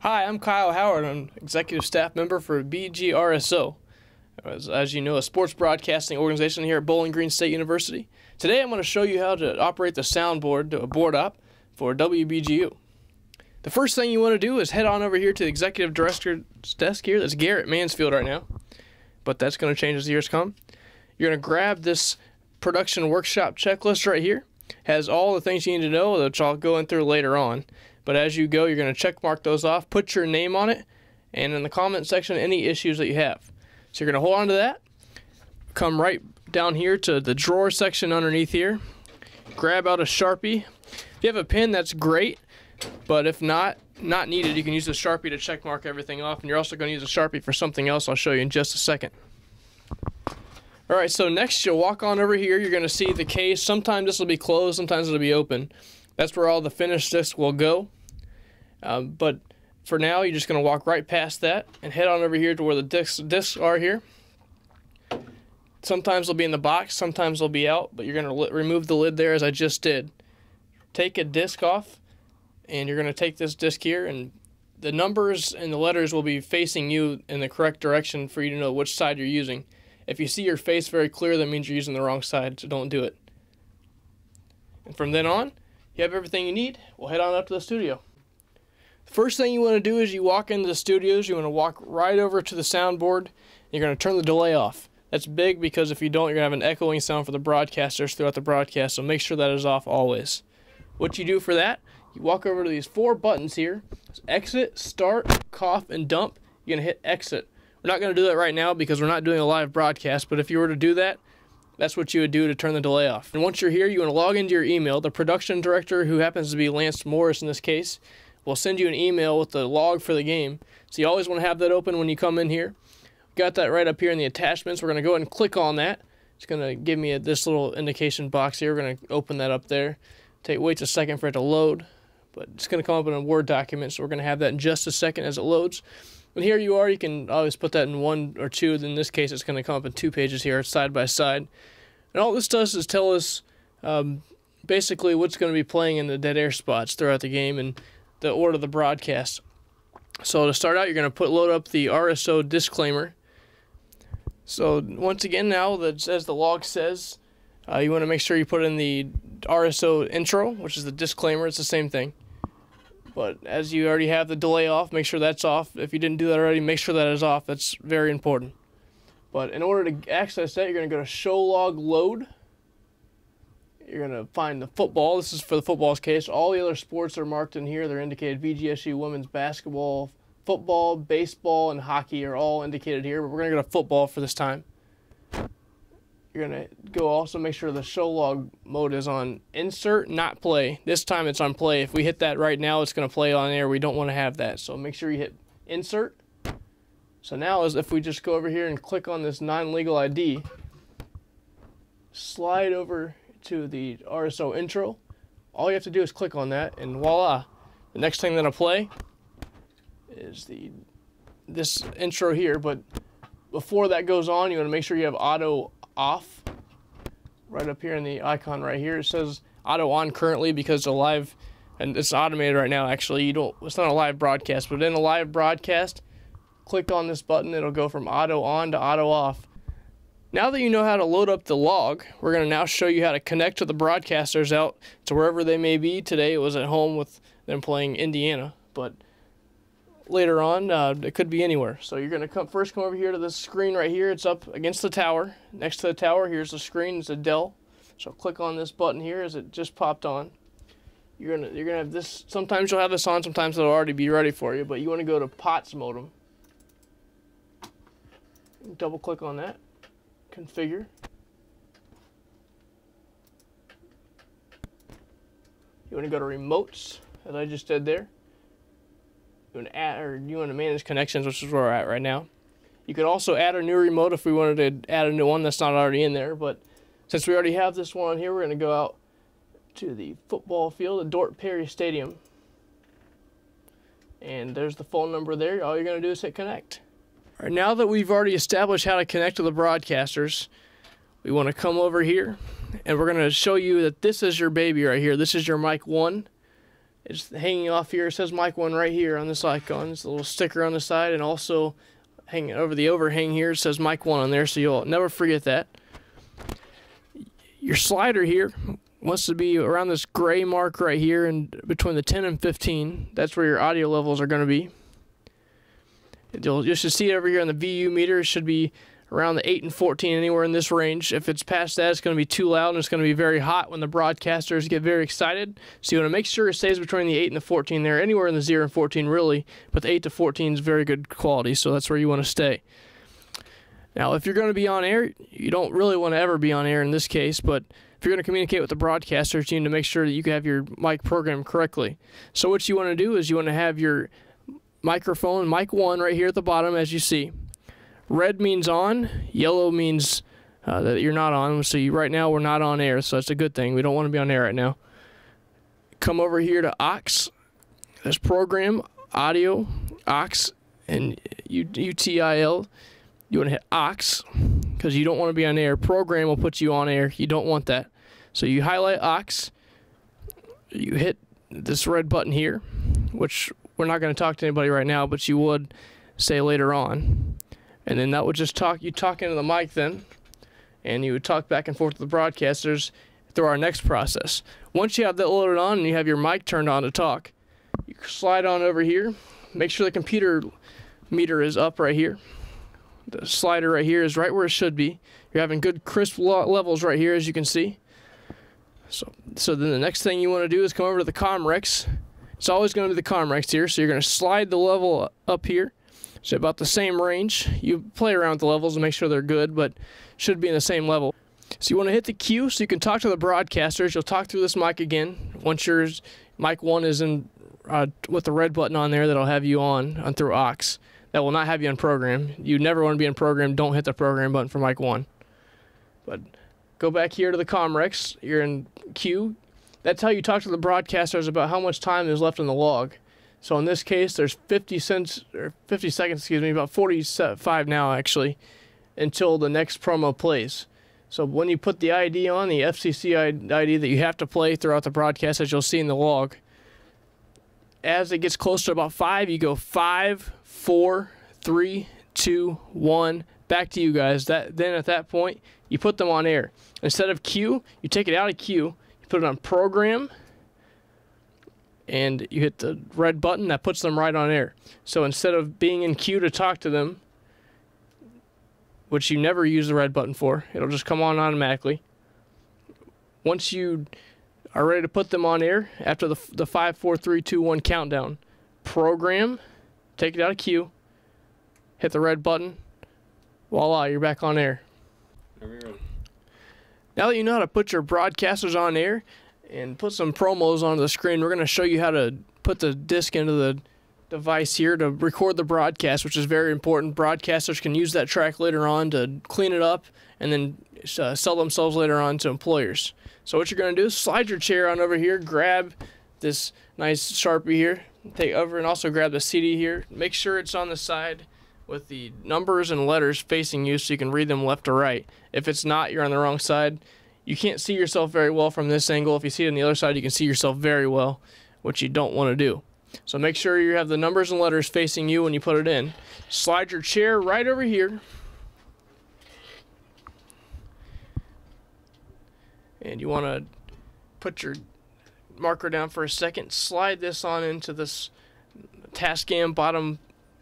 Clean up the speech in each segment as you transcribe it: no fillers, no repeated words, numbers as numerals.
Hi, I'm Kyle Howard. I'm executive staff member for BGRSO, as you know, a sports broadcasting organization here at Bowling Green State University. Today I'm going to show you how to operate the soundboard to a board op for WBGU. The first thing you want to do is head on over here to the executive director's desk here. That's Garrett Mansfield right now, but that's going to change as the years come. You're going to grab this production workshop checklist right here. It has all the things you need to know, which I'll go through later on. But as you go, you're going to check mark those off, put your name on it, and in the comment section, any issues that you have. So you're going to hold on to that, come right down here to the drawer section underneath here, grab out a Sharpie. If you have a pen, that's great, but if not needed, you can use the Sharpie to check mark everything off, and you're also going to use a Sharpie for something else I'll show you in just a second. Alright, so next you'll walk on over here, you're going to see the case. Sometimes this will be closed, sometimes it'll be open. That's where all the finished discs will go. But for now, you're just going to walk right past that and head on over here to where the discs are here. Sometimes they'll be in the box, sometimes they'll be out, but you're going to remove the lid there as I just did. Take a disc off, and you're going to take this disc here, and the numbers and the letters will be facing you in the correct direction for you to know which side you're using. If you see your face very clear, that means you're using the wrong side, so don't do it. And from then on, you have everything you need. We'll head on up to the studio. First thing you want to do is you walk into the studios, you want to walk right over to the soundboard, and you're going to turn the delay off. That's big because if you don't, you're going to have an echoing sound for the broadcasters throughout the broadcast, so make sure that is off always. What you do for that, you walk over to these 4 buttons here. It's exit, start, cough, and dump. You're going to hit exit. We're not going to do that right now because we're not doing a live broadcast, but if you were to do that, that's what you would do to turn the delay off. And once you're here, you want to log into your email. The production director, who happens to be Lance Morris in this case, will send you an email with the log for the game. So you always want to have that open when you come in here. Got that right up here in the attachments. We're going to go ahead and click on that. It's going to give me this little indication box here. We're going to open that up there. Waits a second for it to load, but it's going to come up in a Word document, so we're going to have that in just a second as it loads. And here you are. You can always put that in 1 or 2. In this case, it's going to come up in 2 pages here, side by side. And all this does is tell us basically what's going to be playing in the dead air spots throughout the game and the order of the broadcast. So to start out, you're going to load up the RSO disclaimer. So once again, now that as the log says, you want to make sure you put in the RSO intro, which is the disclaimer. It's the same thing. But as you already have the delay off, make sure that's off. If you didn't do that already, make sure that is off. That's very important. But in order to access that, you're going to go to Show Log Load. You're going to find the football. This is for the football's case. All the other sports are marked in here. They're indicated. BGSU women's basketball, football, baseball, and hockey are all indicated here. But we're going to go to football for this time. You're going to go also make sure the show log mode is on insert, not play. This time it's on play. If we hit that right now, it's going to play on air. We don't want to have that. So make sure you hit insert. So now if we just go over here and click on this non-legal ID, slide over to the RSO intro, all you have to do is click on that, and voila, the next thing that'll play is this intro here. But before that goes on, you want to make sure you have auto off. Right up here in the icon right here, it says auto on currently because it's a live, and it's automated right now. Actually, it's not a live broadcast, but in a live broadcast, click on this button, it'll go from auto on to auto off. Now that you know how to load up the log, we're going to now show you how to connect to the broadcasters out to wherever they may be. Today it was at home with them playing Indiana, but later on it could be anywhere. So you're going to first come over here to this screen right here. It's up against the tower. Next to the tower, here's the screen. It's a Dell. So click on this button here as it just popped on. You're gonna have this. Sometimes you'll have this on. Sometimes it'll already be ready for you. But you want to go to POTS modem. Double click on that. Configure. You want to go to remotes, as I just did there. You want to manage connections, which is where we're at right now. You could also add a new remote if we wanted to add a new one that's not already in there. But since we already have this one on here, we're going to go out to the football field at Dort Perry Stadium. And there's the phone number there. All you're going to do is hit connect. All right, now that we've already established how to connect to the broadcasters, we want to come over here, and we're going to show you that this is your baby right here. This is your mic 1. It's hanging off here. It says mic 1 right here on this icon. It's a little sticker on the side, and also hanging over the overhang here, it says mic 1 on there, so you'll never forget that. Your slider here wants to be around this gray mark right here, and between the 10 and 15. That's where your audio levels are going to be. You should see it over here on the VU meter. It should be around the 8 and 14, anywhere in this range. If it's past that, it's going to be too loud, and it's going to be very hot when the broadcasters get very excited. So you want to make sure it stays between the 8 and the 14 there, anywhere in the 0 and 14 really, but the 8 to 14 is very good quality, so that's where you want to stay. Now, if you're going to be on air, you don't really want to ever be on air in this case, but if you're going to communicate with the broadcasters, you need to make sure that you have your mic programmed correctly. So what you want to do is you want to have your microphone, mic 1, right here at the bottom, as you see. Red means on, yellow means that you're not on. So right now we're not on air, so that's a good thing. We don't want to be on air right now. Come over here to aux. There's program, audio, aux, and UTIL. You want to hit aux because you don't want to be on air. Program will put you on air. You don't want that. So you highlight aux. You hit this red button here, which we're not going to talk to anybody right now, but you would say later on. And then that would just you talk into the mic then, and you would talk back and forth to the broadcasters through our next process. Once you have that loaded on and you have your mic turned on to talk, you slide on over here. Make sure the computer meter is up right here. The slider right here is right where it should be. You're having good crisp levels right here, as you can see. So then the next thing you want to do is come over to the Comrex. It's always going to be the Comrex here, so you're going to slide the level up here. So about the same range. You play around with the levels and make sure they're good, but should be in the same level. So you want to hit the Q so you can talk to the broadcasters. You'll talk through this mic again. Once your mic 1 is in with the red button on there, that'll have you on through aux. That will not have you on program. You never want to be in program. Don't hit the program button for mic 1. But go back here to the Comrex. You're in Q. That's how you talk to the broadcasters about how much time is left in the log. So in this case, there's 50 seconds, about 45 now actually, until the next promo plays. So when you put the ID on, the FCC ID that you have to play throughout the broadcast, as you'll see in the log, as it gets close to about 5, you go 5, 4, 3, 2, 1, back to you guys. Then at that point, you put them on air. Instead of Q, you take it out of Q, you put it on program, and you hit the red button that puts them right on air. So instead of being in queue to talk to them, which you never use the red button for, it'll just come on automatically. Once you are ready to put them on air, after the 5, 4, 3, 2, 1 countdown, program, take it out of queue, hit the red button, voila, you're back on air. Now that you know how to put your broadcasters on air and put some promos on the screen, we're going to show you how to put the disc into the device here to record the broadcast, which is very important. Broadcasters can use that track later on to clean it up and then sell themselves later on to employers. So what you're going to do is slide your chair on over here, grab this nice Sharpie here, take over, and also grab the CD here. Make sure it's on the side with the numbers and letters facing you so you can read them left to right. If it's not, you're on the wrong side. You can't see yourself very well from this angle. If you see it on the other side, you can see yourself very well, which you don't want to do. So make sure you have the numbers and letters facing you when you put it in. Slide your chair right over here. And you want to put your marker down for a second. Slide this on into this Tascam bottom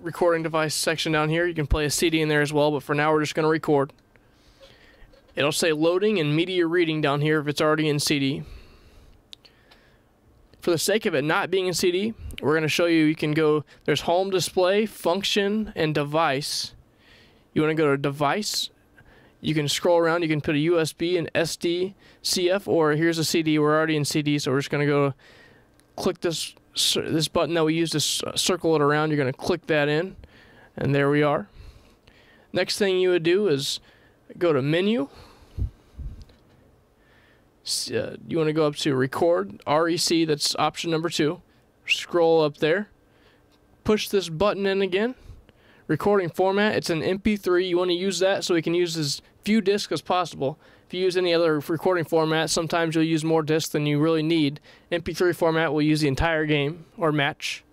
recording device section down here. You can play a CD in there as well, but for now we're just going to record. It'll say loading and media reading down here if it's already in CD. For the sake of it not being in CD, we're going to show you can go, there's home display, function, and device. You want to go to device. You can scroll around. You can put a USB, an SD, CF, or here's a CD. We're already in CD, so we're just going to go click this button that we use to circle it around. You're going to click that in, and there we are. Next thing you would do is go to menu. You want to go up to record, REC, that's option number 2. Scroll up there. Push this button in again. recording format. It's an MP3. You want to use that so we can use as few discs as possible. If you use any other recording format, sometimes you'll use more discs than you really need. MP3 format will use the entire game or match.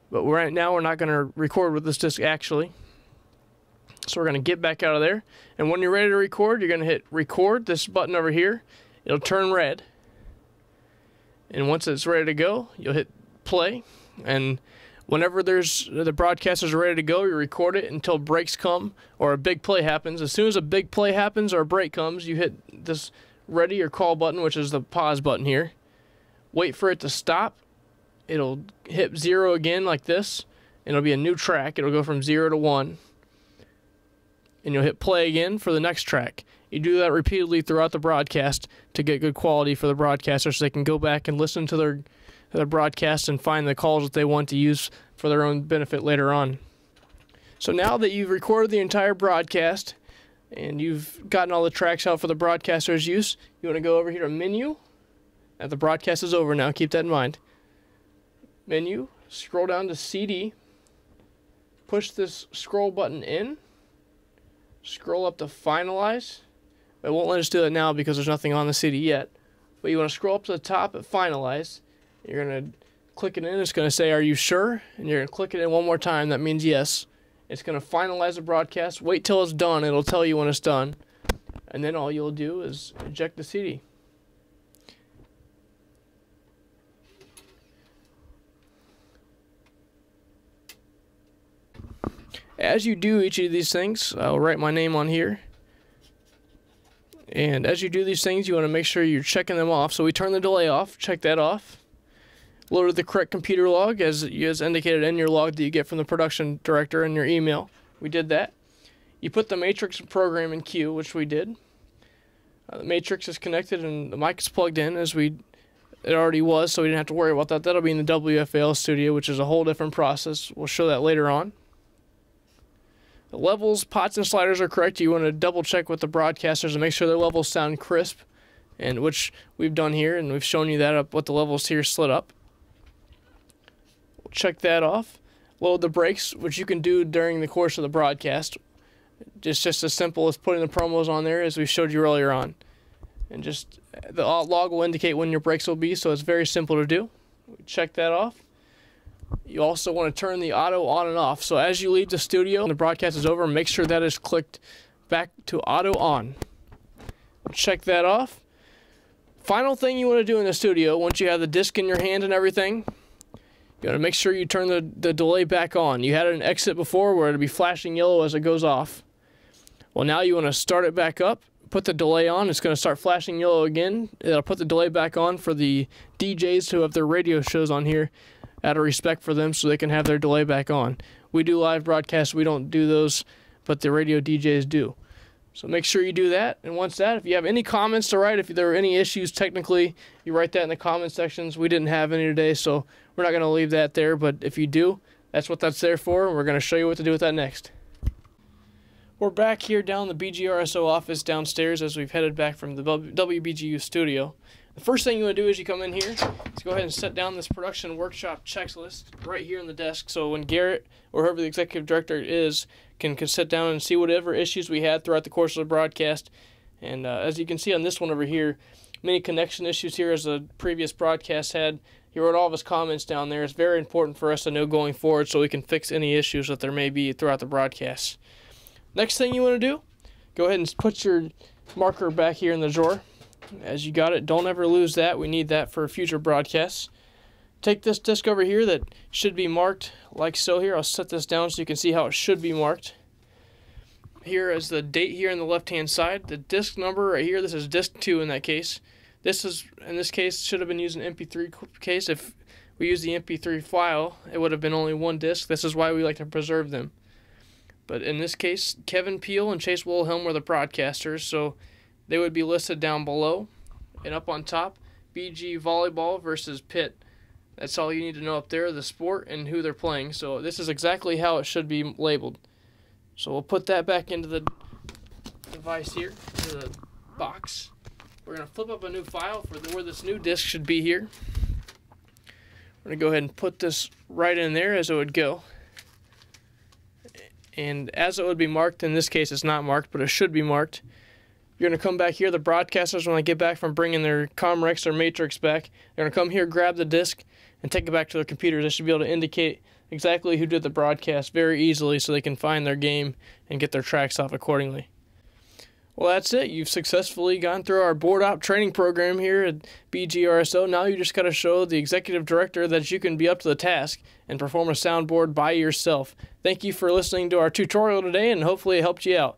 But right now we're not going to record with this disc actually. So we're going to get back out of there. And when you're ready to record, you're going to hit record, this button over here. It'll turn red. And once it's ready to go, you'll hit play. And whenever the broadcasters are ready to go, you record it until breaks come or a big play happens. As soon as a big play happens or a break comes, you hit this ready or call button, which is the pause button here. Wait for it to stop. It'll hit 0 again like this, and it'll be a new track. It'll go from 0 to 1. And you'll hit play again for the next track. You do that repeatedly throughout the broadcast to get good quality for the broadcasters so they can go back and listen to their broadcast and find the calls that they want to use for their own benefit later on. So now that you've recorded the entire broadcast and you've gotten all the tracks out for the broadcaster's use, you want to go over here to menu. And the broadcast is over now, keep that in mind. Menu, scroll down to CD, push this scroll button in, scroll up to finalize. It won't let us do that now because there's nothing on the CD yet. But you want to scroll up to the top at finalize. You're going to click it in. It's going to say, are you sure? And you're going to click it in one more time. That means yes. It's going to finalize the broadcast. Wait till it's done. It'll tell you when it's done. And then all you'll do is eject the CD. As you do each of these things, I'll write my name on here. And as you do these things, you want to make sure you're checking them off. So we turn the delay off, check that off. Loaded the correct computer log as indicated in your log that you get from the production director in your email. We did that. You put the matrix program in queue, which we did. The matrix is connected and the mic is plugged in as it already was, so we didn't have to worry about that. That'll be in the WFAL studio, which is a whole different process. We'll show that later on. The levels, pots, and sliders are correct. You want to double check with the broadcasters and make sure their levels sound crisp, and which we've done here, and we've shown you that up what the levels here slid up. We'll check that off. Load the breaks, which you can do during the course of the broadcast. It's just as simple as putting the promos on there as we showed you earlier on. And just the log will indicate when your breaks will be, so it's very simple to do. Check that off. You also want to turn the auto on and off. So as you leave the studio and the broadcast is over, make sure that is clicked back to auto on. Check that off. Final thing you want to do in the studio, once you have the disc in your hand and everything, you want to make sure you turn the delay back on. You had an exit before where it'll be flashing yellow as it goes off. Well, now you want to start it back up, put the delay on. It's going to start flashing yellow again. It'll put the delay back on for the DJs who have their radio shows on here, out of respect for them, so they can have their delay back on. We do live broadcasts, we don't do those, but the radio DJs do. So make sure you do that. And once that, if you have any comments to write, if there are any issues technically, you write that in the comment sections. We didn't have any today, so we're not going to leave that there, but if you do, that's what that's there for, and we're going to show you what to do with that next. We're back here down the BGRSO office downstairs as we've headed back from the WBGU studio. The first thing you want to do is you come in here, is go ahead and set down this production workshop checklist right here on the desk, so when Garrett or whoever the executive director is can sit down and see whatever issues we had throughout the course of the broadcast. And as you can see on this one over here, many connection issues here as the previous broadcast had. He wrote all of his comments down there. It's very important for us to know going forward so we can fix any issues that there may be throughout the broadcast. Next thing you want to do, go ahead and put your marker back here in the drawer. As you got it, don't ever lose that. We need that for future broadcasts. Take this disc over here that should be marked like so here. I'll set this down so you can see how it should be marked. Here is the date here on the left-hand side. The disc number right here, this is disc 2 in that case. This is, in this case, should have been used in MP3 case. If we use the MP3 file, it would have been only one disc. This is why we like to preserve them. But in this case, Kevin Peel and Chase Wilhelm were the broadcasters, so they would be listed down below. And up on top, BG Volleyball versus Pitt. That's all you need to know up there, the sport and who they're playing. So this is exactly how it should be labeled. So we'll put that back into the device here, into the box. We're going to flip up a new file for where this new disc should be here. We're going to go ahead and put this right in there as it would go. and as it would be marked, in this case it's not marked, but it should be marked. You're going to come back here. The broadcasters, when they get back from bringing their Comrex or Matrix back, they're going to come here, grab the disc, and take it back to their computers. They should be able to indicate exactly who did the broadcast very easily so they can find their game and get their tracks off accordingly. Well, that's it. You've successfully gone through our board op training program here at BGRSO. Now you just got to show the executive director that you can be up to the task and perform a soundboard by yourself. Thank you for listening to our tutorial today, and hopefully it helped you out.